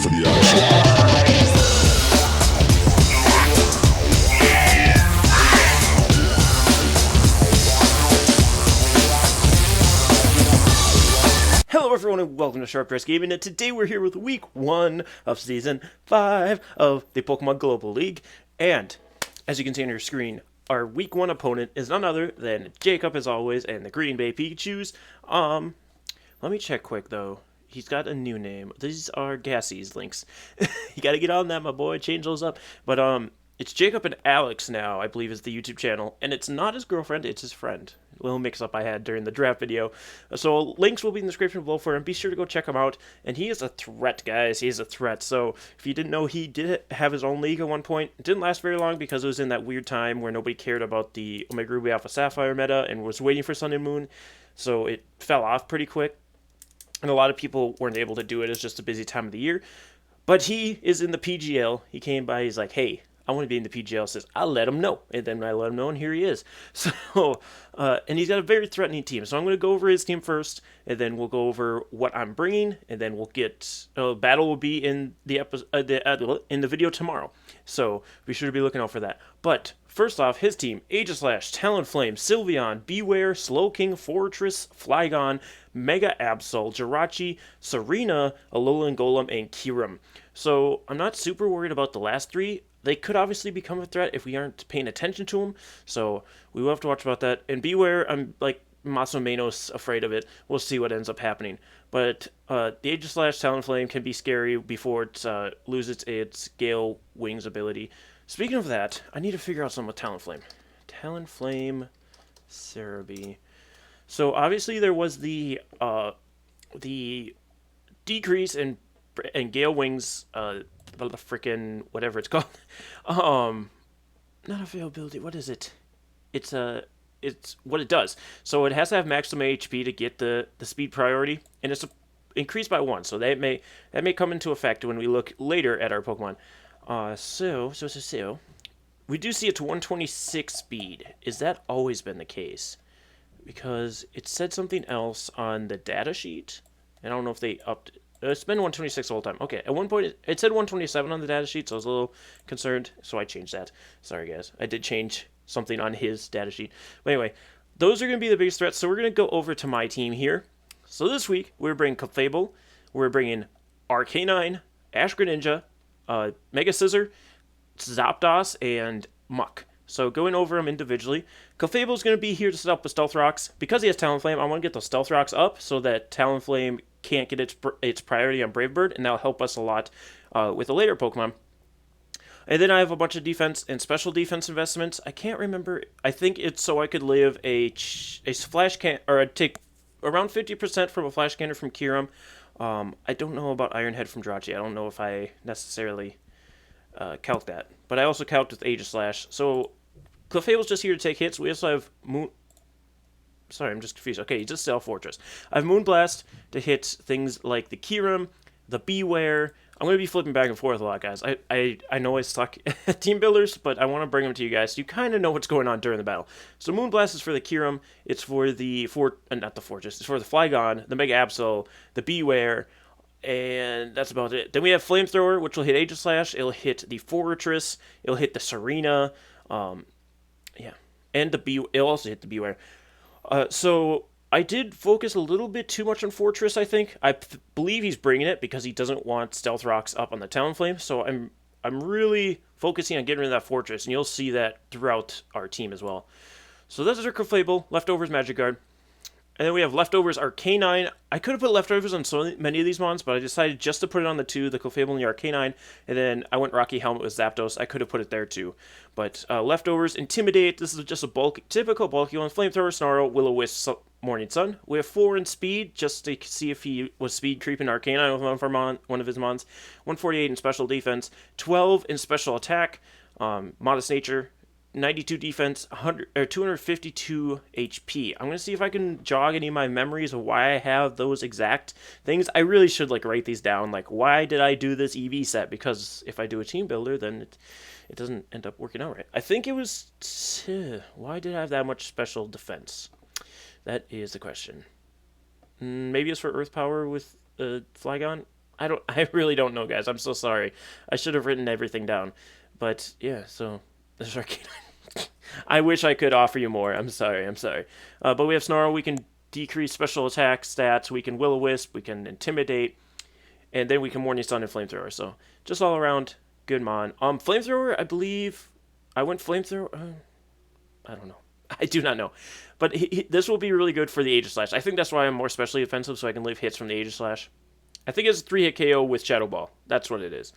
for the action. Hello everyone and welcome to Sharp Dress Gaming, and today we're here with week 1 of season 5 of the Pokemon Global League. And as you can see on your screen, our week 1 opponent is none other than Jacob, as always, and the Green Bay Pikachus. Let me check quick though. He's got a new name. These are Gassie's links. You gotta get on that, my boy. Change those up. But it's Jacob and Alex now, I believe, is the YouTube channel, and it's not his girlfriend, it's his friend. A little mix-up I had during the draft video. So links will be in the description below for him. Be sure to go check him out. And he is a threat, guys. He is a threat. So if you didn't know, he did have his own league at one point. It didn't last very long because it was in that weird time where nobody cared about the Omega Ruby Alpha Sapphire meta and was waiting for Sun and Moon. So it fell off pretty quick. And a lot of people weren't able to do it. It's just a busy time of the year. But he is in the PGL. He came by. He's like, hey, I want to be in the PGL. Says, I'll let him know. And then I let him know, and here he is. So, and he's got a very threatening team. So I'm going to go over his team first, and then we'll go over what I'm bringing, and then we'll get battle will be in the episode, in the video tomorrow. So be sure to be looking out for that. But first off, his team: Aegislash, Talonflame, Sylveon, Bewear, Slowking, Fortress, Flygon, Mega Absol, Jirachi, Serena, Alolan Golem, and Kyurem. So I'm not super worried about the last three. They could obviously become a threat if we aren't paying attention to them, so we will have to watch about that. And Beware, I'm like Masumeno's afraid of it. We'll see what ends up happening. But the Aegislash Talonflame can be scary before it loses its Gale Wings ability. Speaking of that, I need to figure out something with Talonflame. Talonflame, Cerebi. So obviously there was the decrease in Gale Wings, the freaking whatever it's called. Not availability. What is it? It's what it does. So it has to have maximum HP to get the speed priority, and it's increased by 1. So that may come into effect when we look later at our Pokemon. So we do see it to 126 speed. Is that always been the case? Because it said something else on the data sheet. I don't know if they upped it. It's been 126 the whole time. Okay, at one point it said 127 on the data sheet, so I was a little concerned, so I changed that. Sorry, guys. I did change something on his data sheet. But anyway, those are going to be the biggest threats, so we're going to go over to my team here. So this week, we're bringing Clefable, we're bringing Arcanine, Ash Greninja, Mega Scizor, Zapdos, and Muck. So going over them individually, Clefable is going to be here to set up the Stealth Rocks. Because he has Talonflame, I want to get those Stealth Rocks up so that Talonflame can't get its priority on Brave Bird, and that'll help us a lot with the later Pokemon. And then I have a bunch of defense and special defense investments. I can't remember. I think it's so I could live a flash can, or I'd take around 50% from a flash cannon from Kyurem. I don't know about Iron Head from Jirachi. I don't know if I necessarily calc that, but I also calc with Aegislash. So Clefable's just here to take hits. We also have Moon. Sorry, I'm just confused. Okay, just Stealth Fortress. I have Moonblast to hit things like the Kyurem, the Beware. I'm going to be flipping back and forth a lot, guys. I know I suck at team builders, but I want to bring them to you guys so you kind of know what's going on during the battle. So Moonblast is for the Kyurem. It's for the not the Fortress. It's for the Flygon, the Mega Absol, the Beware, and that's about it. Then we have Flamethrower, which will hit Aegislash. It'll hit the Fortress. It'll hit the Serena. Yeah, and it'll also hit the Beware. So I did focus a little bit too much on Fortress, I think. I believe he's bringing it because he doesn't want Stealth Rocks up on the Talonflame. So I'm really focusing on getting rid of that Fortress, and you'll see that throughout our team as well. So this is our Clefable, Leftovers Magikarp. And then we have Leftovers Arcanine. I could have put Leftovers on so many of these ones, but I decided just to put it on the two, the Clefable and the Arcanine. And then I went Rocky Helmet with Zapdos. I could have put it there too. But Leftovers, Intimidate. This is just a typical bulky one. Flamethrower, Snarl, Will-O-Wisp, Morning Sun. We have 4 in speed, just to see if he was speed creeping Arcanine with one of his mons. 148 in special defense. 12 in special attack. Modest Nature. 92 defense, 252 HP. I'm going to see if I can jog any of my memories of why I have those exact things. I really should write these down. Why did I do this EV set? Because if I do a team builder, then it doesn't end up working out right. I think it was... why did I have that much special defense? That is the question. Maybe it's for Earth Power with Flygon? I really don't know, guys. I'm so sorry. I should have written everything down. But yeah, so this is Arcanine. I wish I could offer you more. I'm sorry. But we have Snarl. We can decrease special attack stats. We can Will-O-Wisp. We can Intimidate. And then we can Morning Sun and Flamethrower. So just all around good mon. Flamethrower, I believe I went Flamethrower. I don't know. I do not know. But this will be really good for the Aegislash. I think that's why I'm more specially offensive, so I can live hits from the Aegislash. I think it's a 3-hit KO with Shadow Ball. That's what it is.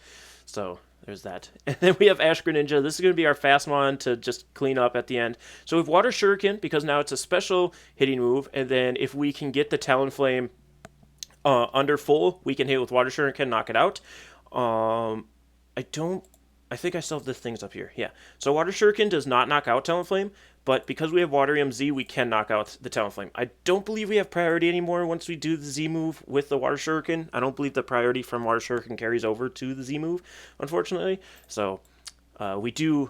So there's that. And then we have Ash Greninja. This is going to be our fast one to just clean up at the end. So we have Water Shuriken, because now it's a special hitting move. And then if we can get the Talonflame under full, we can hit with Water Shuriken, knock it out. I think I still have the things up here. Yeah. So Water Shuriken does not knock out Talonflame, but because we have Waterium Z, we can knock out the Talonflame. I don't believe we have priority anymore once we do the Z move with the Water Shuriken. I don't believe the priority from Water Shuriken carries over to the Z move, unfortunately. So we do,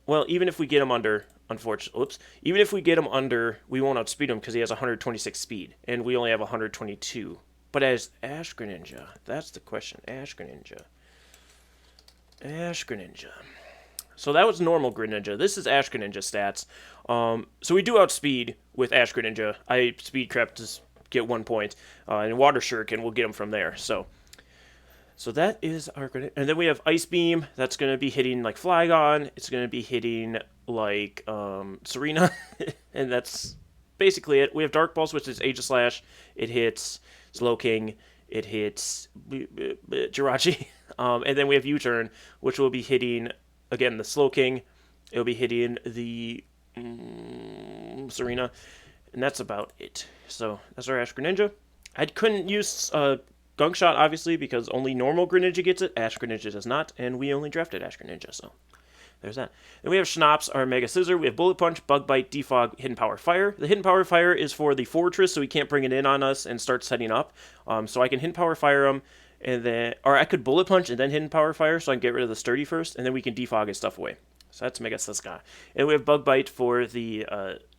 well, even if we get him under, even if we get him under, we won't outspeed him because he has 126 speed, and we only have 122. But as Ash Greninja, that's the question. Ash Greninja. So that was normal Greninja. This is Ash Greninja stats. So we do outspeed with Ash Greninja. I speed crept to get 1 point, and Water Shuriken will get him from there. So that is our Greninja. And then we have Ice Beam. That's going to be hitting like Flygon. It's going to be hitting like Serena, and that's basically it. We have Dark Pulse, which is Aegislash. It hits Slowking. It hits Jirachi. And then we have U-Turn, which will be hitting, again, the Slowking. It'll be hitting the Serena. And that's about it. So that's our Ash Greninja. I couldn't use Gunk Shot, obviously, because only normal Greninja gets it. Ash Greninja does not. And we only drafted Ash Greninja, so there's that. Then we have Schnaps, our Mega Scissor. We have Bullet Punch, Bug Bite, Defog, Hidden Power Fire. The Hidden Power Fire is for the Fortress, so he can't bring it in on us and start setting up. So I can Hidden Power Fire him, and then, or I could Bullet Punch and then Hidden Power Fire, so I can get rid of the Sturdy first, and then we can Defog his stuff away. So that's Mega Siska. And we have Bug Bite for the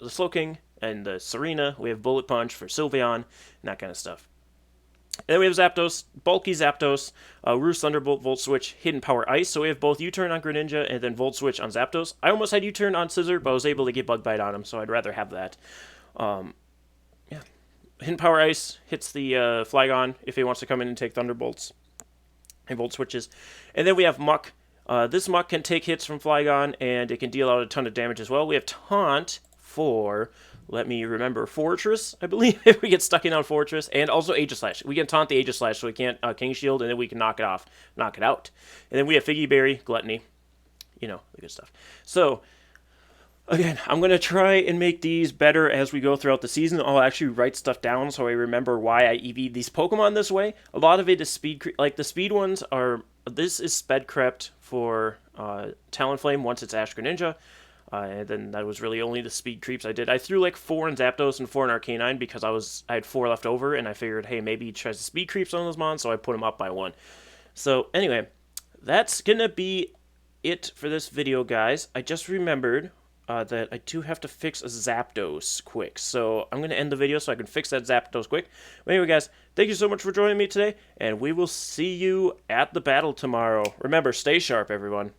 Slowking and the Serena. We have Bullet Punch for Sylveon, and that kind of stuff. And then we have Zapdos, bulky Zapdos, Roost Thunderbolt, Volt Switch, Hidden Power Ice. So we have both U-Turn on Greninja and then Volt Switch on Zapdos. I almost had U-Turn on Scissor, but I was able to get Bug Bite on him, so I'd rather have that. Yeah. Hidden Power Ice hits the Flygon if he wants to come in and take Thunderbolts and Volt Switches. And then we have Muck. This Muck can take hits from Flygon, and it can deal out a ton of damage as well. We have Taunt for, let me remember, Fortress, I believe, if we get stuck in on Fortress, and also Aegislash. We can taunt the Aegislash, so we can't King Shield, and then we can knock it out. And then we have Figgy Berry, Gluttony, the good stuff. So, again, I'm going to try and make these better as we go throughout the season. I'll actually write stuff down so I remember why I EV'd these Pokemon this way. A lot of it is speed, like the speed ones are, this is Sped Crept for Talonflame once it's Ash Greninja. And then that was really only the speed creeps I did. I threw like 4 in Zapdos and 4 in Arcanine because I had 4 left over, and I figured, hey, maybe he tries to speed creep some of those mons, so I put him up by 1. So anyway, that's gonna be it for this video, guys. I just remembered that I do have to fix a Zapdos quick, so I'm gonna end the video so I can fix that Zapdos quick. But anyway, guys, thank you so much for joining me today, and we will see you at the battle tomorrow. Remember, stay sharp, everyone.